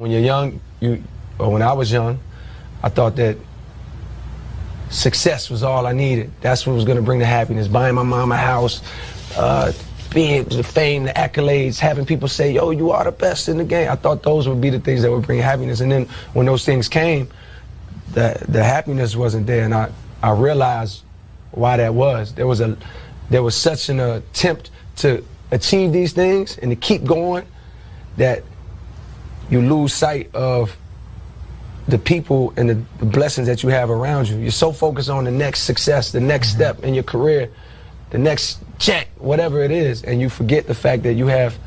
When you're young, or when I was young, I thought that success was all I needed. That's what was gonna bring the happiness. Buying my mom a house, being the fame, the accolades, having people say, yo, you are the best in the game. I thought those would be the things that would bring happiness. And then when those things came, the happiness wasn't there. And I realized why that was. There was such an attempt to achieve these things and to keep going that you lose sight of the people and the blessings that you have around you. You're so focused on the next success, the next step in your career, the next check, whatever it is, and you forget the fact that you have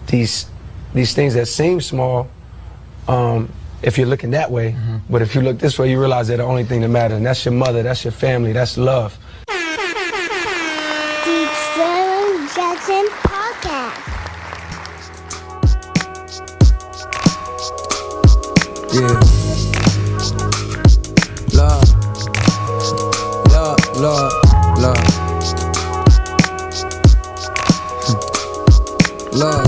these things that seem small if you're looking that way. But if you look this way, you realize they're the only thing that matters, and that's your mother, that's your family, that's love. Deep Sterling Jackson Podcast. Yeah. Love. Love, love, love. Love.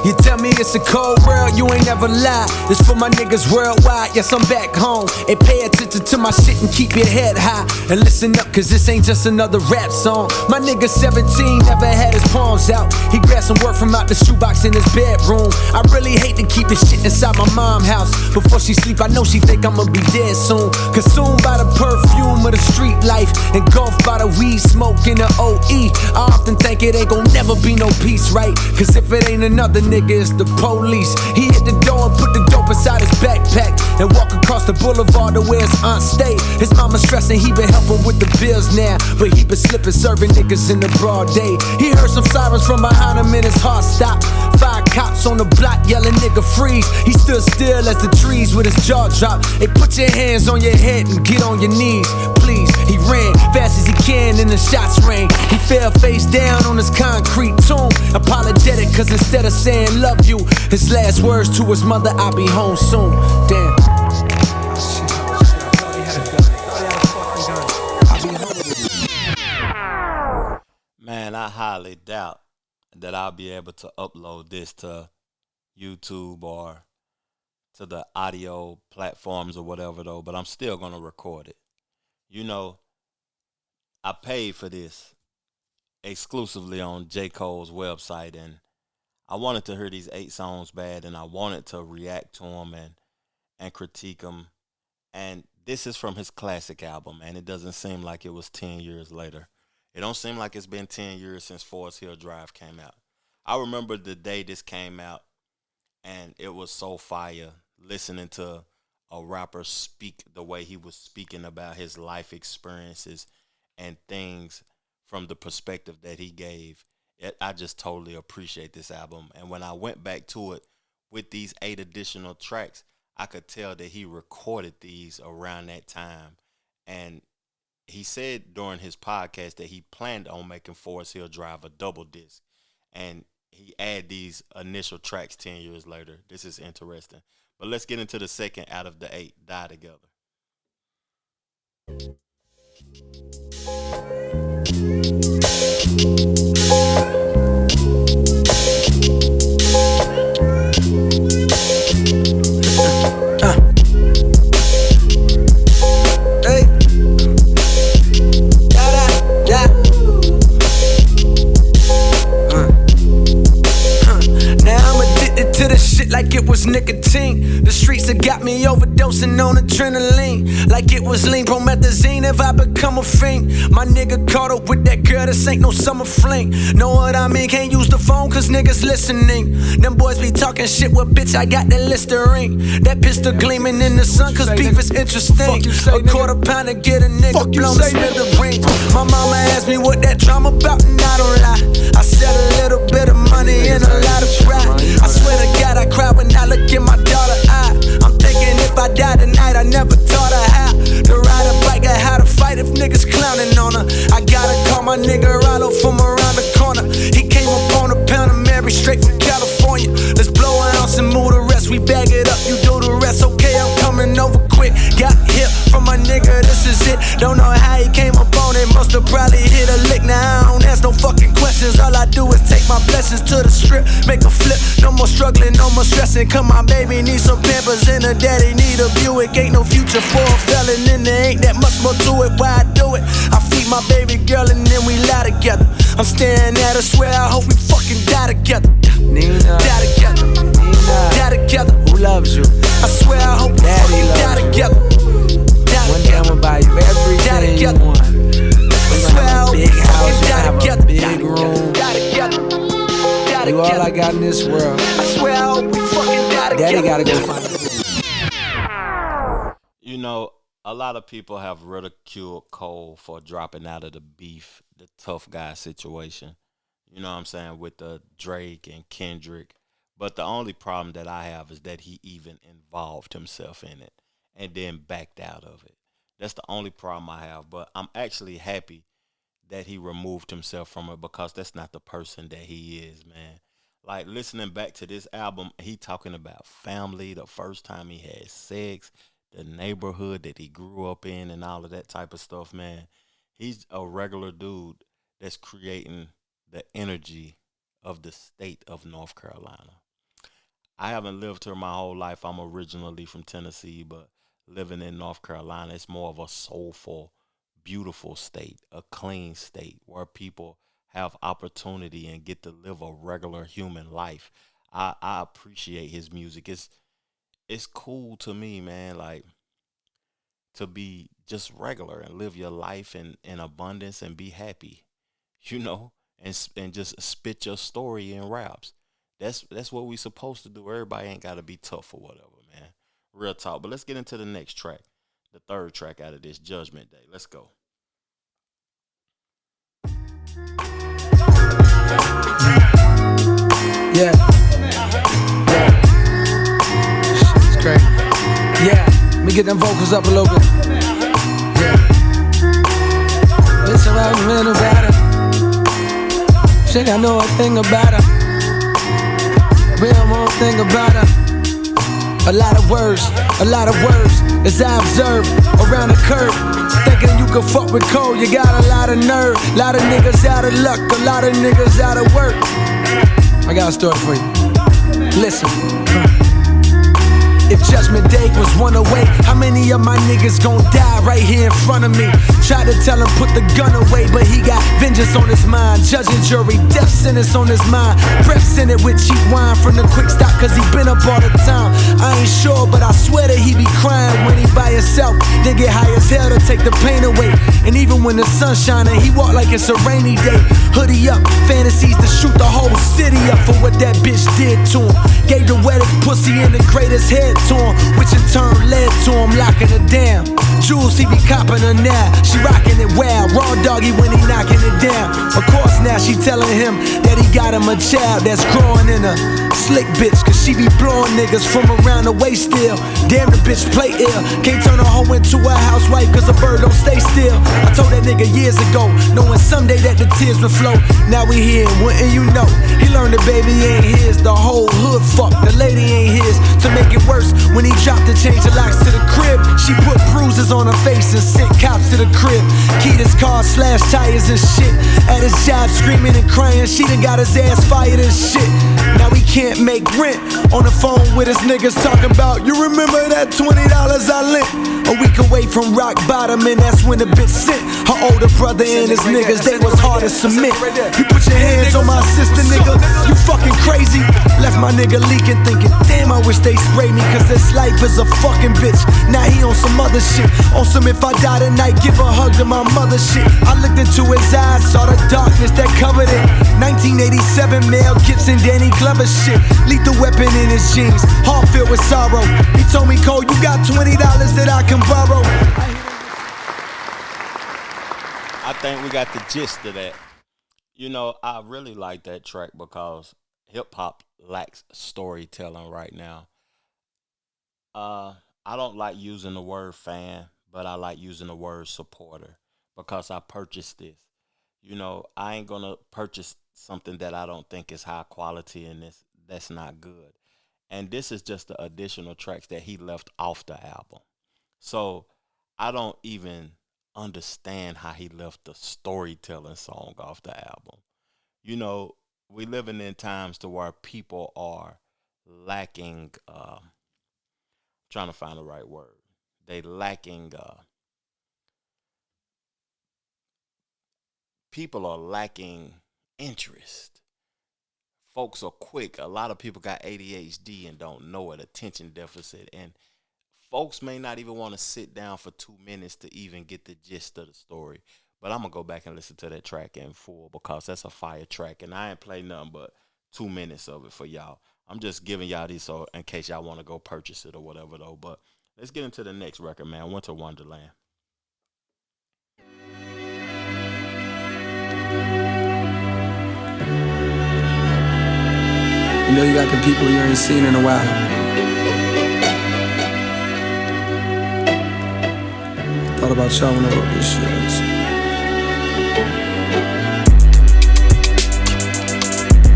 You tell me it's a cold world, you ain't never lie. This for my niggas worldwide, yes I'm back home. And pay attention to my shit and keep your head high. And listen up, cause this ain't just another rap song. My nigga 17 never had his palms out. He grabbed some work from out the shoebox in his bedroom. I really hate to keep this shit inside my mom's house. Before she sleep, I know she think I'ma be dead soon. Consumed by the perfume of the street life, engulfed by the weed smoke in the OE. I often think it ain't gon' never be no peace, right? Cause if it ain't another nigga, it's the police. He hit the door and put the dope inside his backpack and walk across the boulevard to where his aunt stay. His mama stressing he been helping with the bills now, but he been slipping serving niggas in the broad day. He heard some sirens from behind him and his heart stopped. 5 cops on the block yelling nigga freeze. He stood still as the trees with his jaw dropped. Hey, put your hands on your head and get on your knees, please. He ran fast as he can and the shots rang. He fell face down on his concrete tomb, apologetic cause instead of saying love you, his last words to his mother, I'll be home soon. Damn. Man, I highly doubt that I'll be able to upload this to YouTube or to the audio platforms or whatever though, but I'm still gonna record it. You know, I paid for this exclusively on J.Cole's website, and I wanted to hear these 8 songs bad, and I wanted to react to them and critique them. And this is from his classic album, and it doesn't seem like it was 10 years later. It don't seem like it's been 10 years since Forest Hill Drive came out. I remember the day this came out, and it was so fire listening to a rapper speak the way he was speaking about his life experiences and things from the perspective that he gave. I just totally appreciate this album. And when I went back to it with these 8 additional tracks, I could tell that he recorded these around that time. And he said during his podcast that he planned on making Forest Hill Drive a double disc. And he added these initial tracks 10 years later. This is interesting. But let's get into the second out of the 8, Die Together. Like it was nicotine. The streets have got me overdosing on adrenaline. Like it was lean promethazine if I become a fiend. My nigga caught up with that girl, this ain't no summer fling. Know what I mean? Can't use the phone cause niggas listening. Them boys be talking shit, well bitch I got that Listerine. That pistol gleaming in the sun cause beef is interesting. A quarter pound to get a nigga blown to smithereens. My mama asked me what that drama about and I don't lie. I said a little bit of money and a lot of pride. I swear to God I cry when I look in my daughter's eye. I'm thinking if I die tonight, I never taught her how to ride a bike or how to fight if niggas clowning on her. I gotta call my nigga Rollo from around the corner. He came up on a pound of Mary straight from California. Let's blow an ounce and move the rest. We bag it up, you do the rest. Okay, I'm coming over quick. Got hip from my nigga, this is it. Don't know how he came up on it, must've probably hit a lick. Now I don't ask no fucking questions. All I do is take my my blessings to the strip, make a flip. No more struggling, no more stressing. Come on, baby, need some pampers and a daddy need a Buick. Ain't no future for a felon, and there ain't that much more to it. Why I do it? I feed my baby girl and then we lie together. I'm staring at her, swear I hope we fucking die together. Nina, Die together. Nina, Die together. who loves you? I swear I hope we Daddy fucking die loves you. together. Die One day I'ma buy you everything you want. We're gonna have a big house, we're gonna have a big room. You all I got in this world. I swear I hope we fucking die together. Daddy gotta go find it. You know, a lot of people have ridiculed Cole for dropping out of the beef, the tough guy situation. You know what I'm saying, with the Drake and Kendrick. But the only problem that I have is that he even involved himself in it and then backed out of it. That's the only problem I have. But I'm actually happy that he removed himself from it because that's not the person that he is, man. Like listening back to this album, he talking about family, the first time he had sex, the neighborhood that he grew up in, and all of that type of stuff, man. He's a regular dude that's creating the energy of the state of North Carolina. I haven't lived here my whole life. I'm originally from Tennessee, but living in North Carolina, it's more of a soulful, beautiful state, a clean state where people have opportunity and get to live a regular human life. I appreciate his music. It's cool to me, man, like to be just regular and live your life in abundance and be happy, you know, and just spit your story in raps. That's what we supposed to do. Everybody ain't got to be tough or whatever, man. Real talk. But let's get into the next track, the third track out of this Judgment Day. Let's go. Yeah. Yeah. Shit's crazy. Yeah. Let me get them vocals up a little bit. Yeah. Listen what I'm in about her. Shit, I know a thing about her. Real more thing about her. A lot of words as I observe around the curve. Thinking you can fuck with Cole, you got a lot of nerve. Lot of niggas out of luck, a lot of niggas out of work. I got a story for you. Listen. If Judgment Day was one away, how many of my niggas gon' die right here in front of me? Tried to tell him put the gun away, but he got vengeance on his mind. Judge and jury, death sentence on his mind. Breath in it with cheap wine from the quick stop, cause he been up all the time. I ain't sure, but I swear that he be crying when he by himself. Then get high as hell to take the pain away. And even when the sun's shining, he walk like it's a rainy day. Hoodie up, fantasies to shoot the whole city up for what that bitch did to him. Gave the wettest pussy and the greatest head to him, which in turn led to him locking her down. Jules, he be copping her now. She rocking it wild, raw doggy when he knocking it down. Of course now she telling him that he got him a child that's growing in a slick bitch, cause she be blowing niggas from around the waist still. Damn, the bitch play ill. Can't turn a hoe into a housewife cause a bird don't stay still. I told that nigga years ago, knowing someday that the tears would flow. Now we here, wouldn't you know? He learned the baby ain't his, the whole hood fuck, the lady ain't his. To make it worse, when he dropped to change the locks to the crib, she put bruises on her face and sent cops to the crib. Keyed his car, slashed tires and shit. At his job screaming and crying, she done got his ass fired and shit. Now he can't make rent. On the phone with his niggas talking about, you remember that $20 I lent? A week away from rock bottom, and that's when the bitch sent her older brother and his niggas, they was hard to submit. You put your hands on my sister, nigga, you fucking crazy. Left my nigga leaking, thinking, damn, I wish they sprayed me, cause this life is a fucking bitch. Now he on some other shit, on some if I die tonight, give a hug to my mother shit. I looked into his eyes, saw the darkness that covered it. 1987 Mel Gibson, Danny Glover shit. Lethal weapon in his jeans, heart filled with sorrow. He told me, Cole, you got $20 that I can borrow. I think we got the gist of that. You know, I really like that track because hip hop lacks storytelling right now. I don't like using the word fan, but I like using the word supporter because I purchased this. You know, I ain't gonna purchase something that I don't think is high quality and that's not good. And this is just the additional tracks that he left off the album. So I don't even understand how he left the storytelling song off the album. You know, we living in times to where people are lacking. Trying to find the right word. They lacking. People are lacking interest. Folks are quick. A lot of people got ADHD and don't know it, attention deficit. And folks may not even want to sit down for 2 minutes to even get the gist of the story. But I'm going to go back and listen to that track in full because that's a fire track. And I ain't played nothing but 2 minutes of it for y'all. I'm just giving y'all these so in case y'all want to go purchase it or whatever, though. But let's get into the next record, man. Winter Wonderland. You know you got the people you ain't seen in a while. Thought about y'all when I wrote this shit.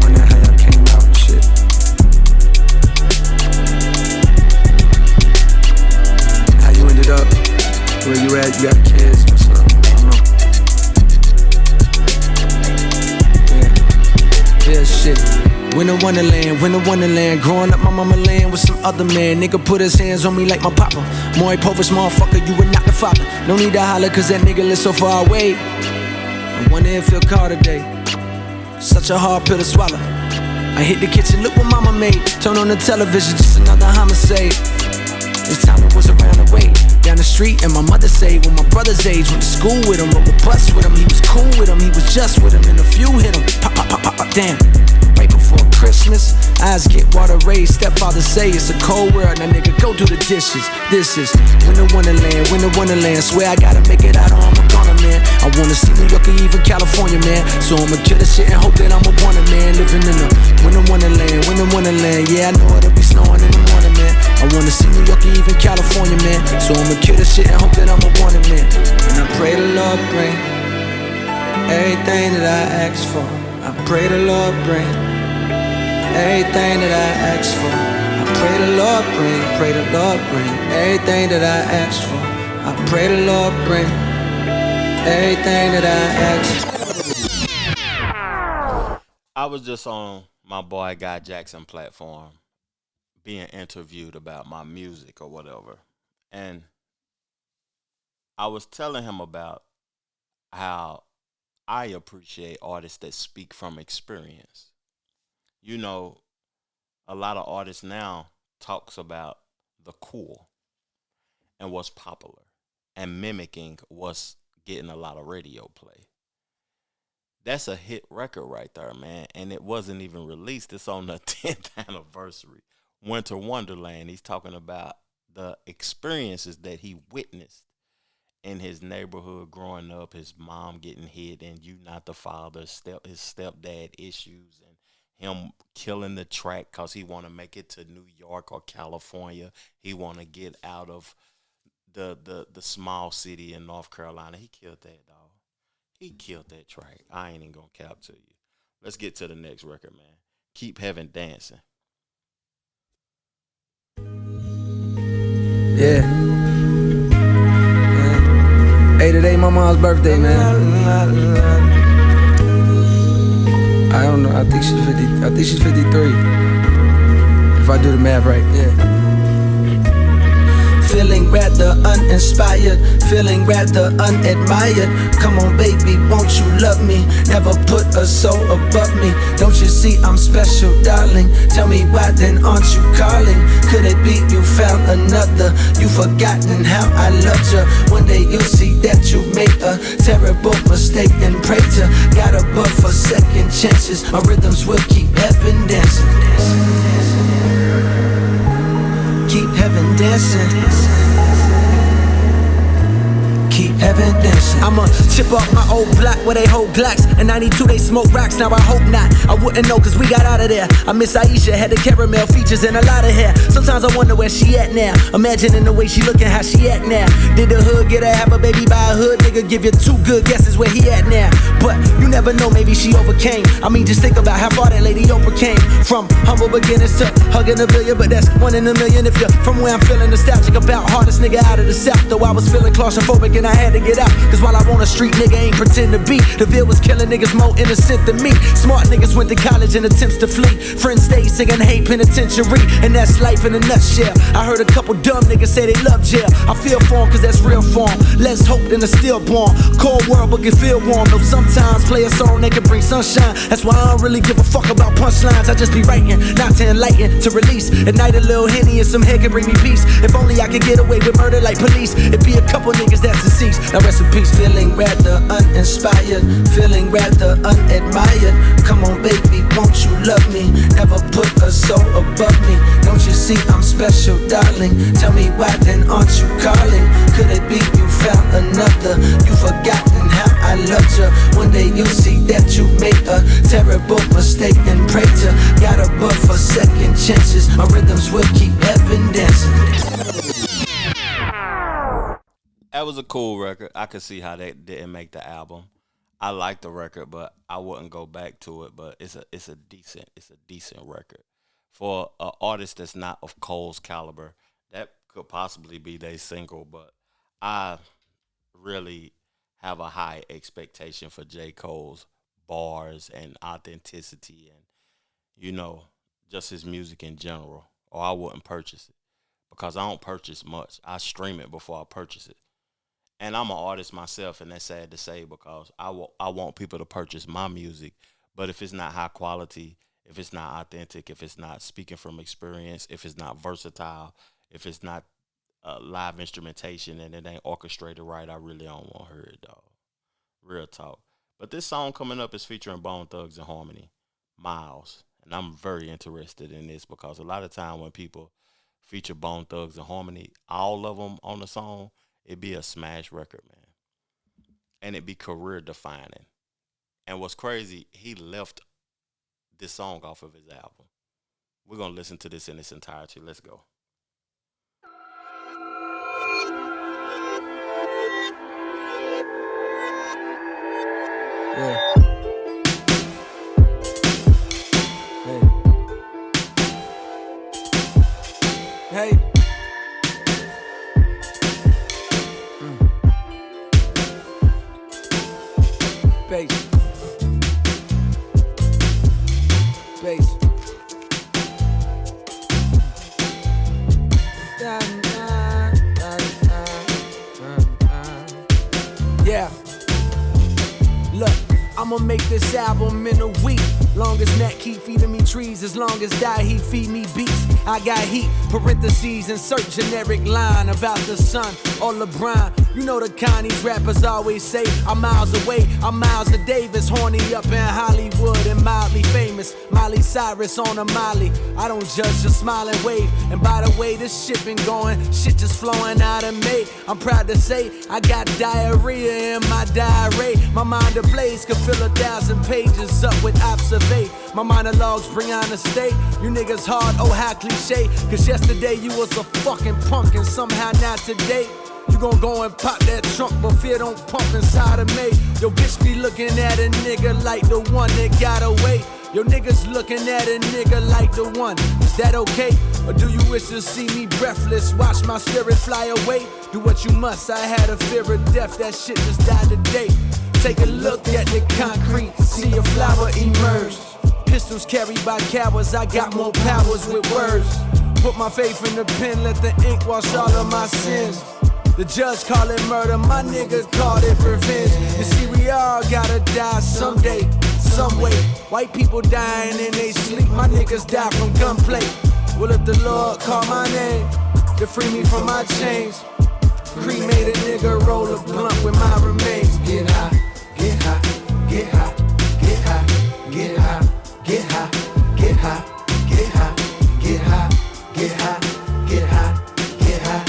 Wonder how y'all came out and shit. How you ended up where you at? You got kids? What's up? I don't know. Yeah, shit. Winter Wonderland, growing up my mama land with some other man. Nigga put his hands on me like my papa. More Povich, motherfucker, you were not the father. No need to holler cause that nigga lives so far away. I wonder if he'll call today. Such a hard pill to swallow. I hit the kitchen, look what mama made. Turn on the television, just another homicide. This time it was around the way. Down the street and my mother say, when my brother's age, went to school with him, rode the bus with him. He was cool with him, he was just with him, and a few hit him. Pop, pop, pop, pop, pop, damn. Right before Christmas, eyes get water raised. Stepfather say it's a cold world, now nigga go do the dishes. This is Winter Wonderland. Swear I gotta make it out or I'm gonna, man. I wanna see New York or even California, man. So I'ma kill this shit and hope that I'm a wanted man. Living in a Winter Wonderland. Yeah, I know it'll be snowing in the morning, man. I wanna see New York or even California, man. So I'ma kill this shit and hope that I'm a wanted man. And I pray the Lord bring everything that I ask for. I pray the Lord bring everything that I ask for. I pray the Lord bring everything that I ask for. I pray the Lord bring everything that I ask for. I was just on my boy Guy Jackson platform being interviewed about my music or whatever. And I was telling him about how I appreciate artists that speak from experience. You know, a lot of artists now talks about the cool and what's popular and mimicking what's getting a lot of radio play. That's a hit record right there, man. And it wasn't even released. It's on the 10th anniversary. Winter Wonderland. He's talking about the experiences that he witnessed in his neighborhood growing up, his mom getting hit and you not the father, his stepdad issues, and him killing the track because he want to make it to New York or California. He want to get out of the small city in North Carolina. He killed that, dog. He killed that track. I ain't even going to cap to you. Let's get to the next record, man. Keep Heaven Dancing. Yeah. Hey, today my mom's birthday, man. I don't know. I think she's 53. If I do the math right, yeah. Feeling rather uninspired, feeling rather unadmired. Come on, baby, won't you love me? Never put a soul above me. Don't you see I'm special, darling? Tell me why then aren't you calling? Could it be you found another? You forgotten how I loved you. One day you'll see that you made a terrible mistake and pray to God above for second chances. My rhythms will keep heaven dancing. Keep heaven dancing. Keep heaven dancing. I'ma chip off my old block where they hold Glocks. In 92 they smoke rocks, now I hope not. I wouldn't know cause we got out of there. I miss Aisha, had the caramel features and a lot of hair. Sometimes I wonder where she at now. Imagining the way she looking, how she at now. Did the hood get her, have a baby by a hood nigga? Give you two good guesses where he at now. But you never know, maybe she overcame. I mean just think about how far that lady Oprah came. From humble beginners to hugging a billion. But that's one in a million if you're from where I'm feeling nostalgic about. Hardest nigga out of the South, though I was feeling claustrophobic and I had to get out. Cause while I want a street nigga, ain't pretend to be. The Ville was killing niggas more innocent than me. Smart niggas went to college in attempts to flee. Friends stayed singing hate penitentiary, and that's life in a nutshell. I heard a couple dumb niggas say they love jail. I feel for 'em cause that's real for 'em. Less hope than a stillborn. Cold world but can feel warm. Though sometimes play a song that can bring sunshine. That's why I don't really give a fuck about punchlines. I just be writing, not to enlighten, to release. At night a little Henny and some head can bring me peace. If only I could get away with murder like police. It'd be a couple niggas that's deceased. Now rest in peace. Feeling rather uninspired, feeling rather unadmired. Come on baby, won't you love me? Never put a soul above me. Don't you see I'm special, darling? Tell me why then aren't you calling? Could it be you found another? You forgotten how I loved you. One day you'll see that you made a terrible mistake and pray to God above for second chances. My rhythms will keep heaven dancing. That was a cool record. I could see how that didn't make the album. I like the record, but I wouldn't go back to it. But it's a decent record for an artist that's not of Cole's caliber. That could possibly be their single, but I really have a high expectation for J. Cole's bars and authenticity and, you know, just his music in general, or I wouldn't purchase it because I don't purchase much. I stream it before I purchase it. And I'm an artist myself, and that's sad to say because I want people to purchase my music, but if it's not high quality, if it's not authentic, if it's not speaking from experience, if it's not versatile, if it's not live instrumentation and it ain't orchestrated right, I really don't want to hear it, dog. Real talk. But this song coming up is featuring Bone Thugs and Harmony, Miles. And I'm very interested in this because a lot of time when people feature Bone Thugs and Harmony, all of them on the song, it'd be a smash record, man. And it'd be career defining. And what's crazy, he left this song off of his album. We're going to listen to this in its entirety. Let's go. Yeah. Hey. Hey. Bass. Bass. Yeah. Look, I'ma make this album in a week. Long as Nat keep feeding me trees, as long as Die he feed me beats. I got heat, parentheses, insert generic line about the sun or LeBron. You know the kind these rappers always say. I'm miles away, I'm Miles to Davis, horny up in Hollywood and mildly famous. Miley Cyrus on a Molly. I don't judge, just smile and wave. And by the way, this shit been going, shit just flowing out of me. I'm proud to say I got diarrhea in my diary. My mind ablaze could fill 1,000 pages up with observation. My monologues bring on the state. You niggas hard, oh how cliche. Cause yesterday you was a fucking punk and somehow not today. You gon' go and pop that trunk, but fear don't pump inside of me. Yo bitch be looking at a nigga like the one that got away. Yo niggas looking at a nigga like the one. Is that okay? Or do you wish to see me breathless? Watch my spirit fly away. Do what you must, I had a fear of death. That shit just died today. Take a look at the concrete, see a flower emerge. Pistols carried by cowards, I got more powers with words. Put my faith in the pen, let the ink wash all of my sins. The judge call it murder, my nigga called it revenge. You see we all gotta die someday, some way. White people dying in they sleep, my niggas die from gunplay. Well if the Lord call my name, to free me from my chains. Cremate a nigga, roll a blunt with my remains. Get high, get high, get high, get high, get high, get high, get high, get high, get high, get high, get high, get high,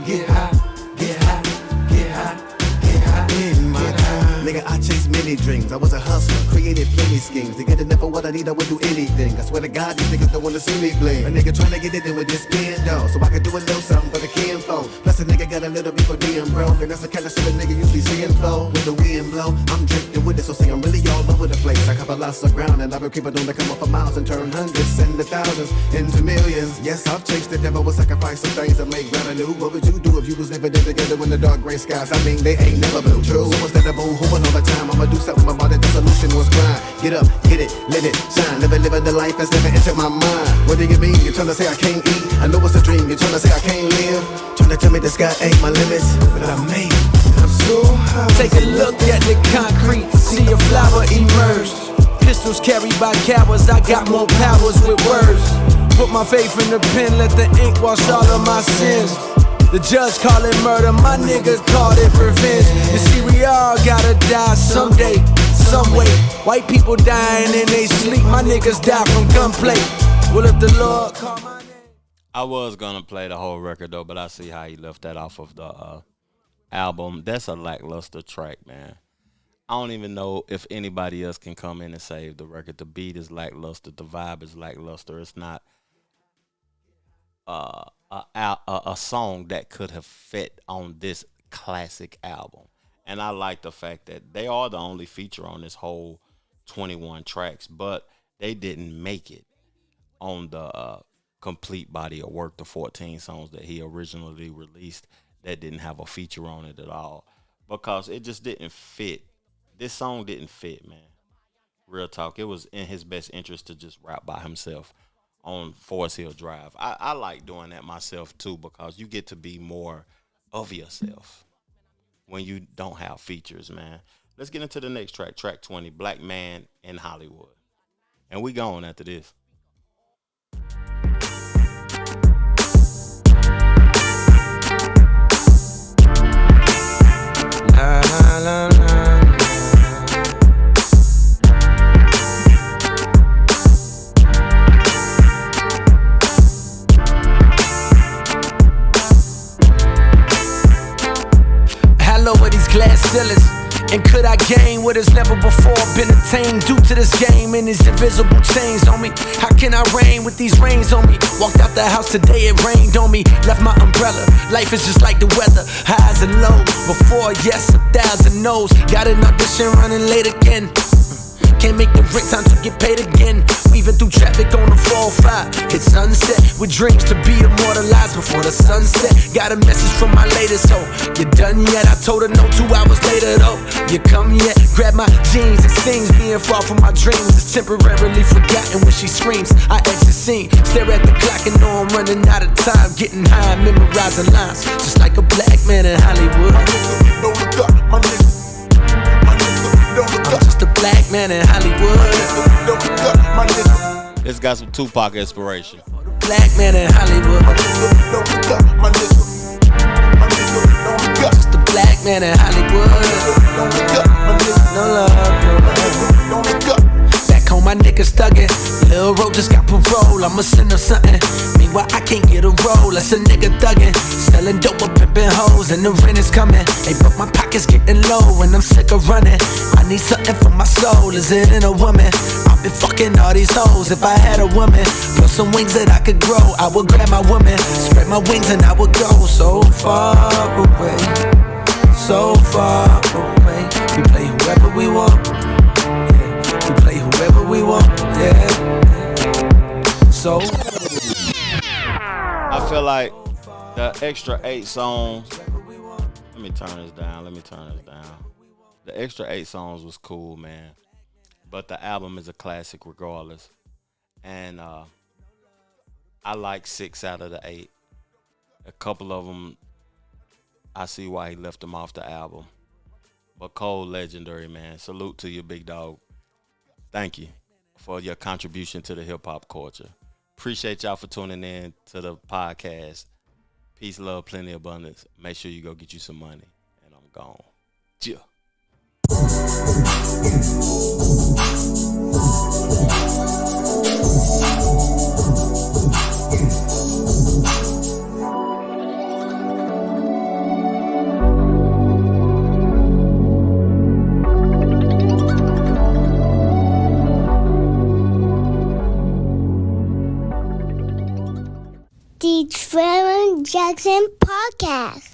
get high, get high, get high, get high. In my time, nigga, I chased many dreams. I was a hustler, created plenty schemes to get enough what I need, I would do anything. I swear to God, these niggas don't wanna see me bling. A nigga tryna get it in with this pen though, so I can do a little something for the kinfolk. Plus a nigga got a little bit for being broke, and that's the kind of shit a nigga usually seeing flow. When the wind blow, I'm drifting with it, so see I'm really all over the place. I cover lots of ground, and I've been creeping on to come up for miles and turn hundreds into thousands into millions. Yes, I've chased the devil, will sacrifice some things to make revenue. What would you do if you was living there together in the dark gray skies? I mean, they ain't never been true. So instead of boo-hooing all the time, I'ma do something about it. The solution was grind. Get up, get it, live it, shine. Living the life that's never entered my mind. What do you mean? You're trying to say I can't eat? I know it's a dream. You're trying to say I can't live? Trying to tell me the sky ain't my limits, but I made it. I'm so high. Take a look at the concrete, see a flower emerge. Pistols carried by cowards, I got more powers with words. Put my faith in the pen, let the ink wash all of my sins. The judge call it murder, my nigga called it revenge. You see, we all gotta die someday, some way. White people dying in they sleep, my niggas die from gunplay. Well, if the Lord call my name. I was gonna play the whole record though, but I see how he left that off of the album. That's a lackluster track, man. I don't even know if anybody else can come in and save the record. The beat is lackluster, the vibe is lackluster. It's not a song that could have fit on this classic album. And I like the fact that they are the only feature on this whole 21 tracks, but they didn't make it on the complete body of work, the 14 songs that he originally released that didn't have a feature on it at all, because it just didn't fit. This song didn't fit, man. Real talk. It was in his best interest to just rap by himself on Forest Hill Drive. I like doing that myself too, because you get to be more of yourself when you don't have features, man. Let's get into the next track, track 20, Black Man in Hollywood. And we going after this. La, la, la, la. Lower these glass ceilings, and could I gain what has never before been attained due to this game and these invisible chains on me? How can I reign with these reins on me? Walked out the house today, it rained on me. Left my umbrella, life is just like the weather, highs and lows. Before yes, 1,000 no's. Got an audition running late again. Can't make the rent, time to get paid again. Weaving through traffic on the 405. Hit sunset with dreams to be immortalized before the sunset. Got a message from my latest hoe. You done yet? I told her no 2 hours later though. You come yet? Grab my jeans. It seems being far from my dreams is temporarily forgotten when she screams. I exit scene, stare at the clock and know I'm running out of time. Getting high and memorizing lines, just like a black man in Hollywood. My nigga, don't look up, my nigga. I'm just a black man in Hollywood. It's got some Tupac inspiration. Black man in Hollywood. Just a black man in Hollywood. No love, no love. Back home, my niggas thuggin'. Lil' Ro just got parole, I'ma send him something. Meanwhile, I can't get a roll, that's a nigga thuggin'. Selling dope or pimpin' hoes, and the rent is coming. Hey, but my pocket's getting low, and I'm sick of running. I need something for my soul, is it in a woman? I've been fucking all these hoes, if I had a woman. Plus some wings that I could grow, I would grab my woman. Spread my wings and I would go so far away. So far away. We play whoever we want. We play whoever we want, yeah. So I feel like the extra 8 songs. Let me turn this down. The extra 8 songs was cool, man. But the album is a classic regardless. And I like 6 out of the 8. A couple of them, I see why he left them off the album. But Cole, legendary, man. Salute to you, big dog. Thank you for your contribution to the hip-hop culture. Appreciate y'all for tuning in to the podcast. Peace, love, plenty, abundance. Make sure you go get you some money. And I'm gone. Yeah. Trevor Jackson Podcast.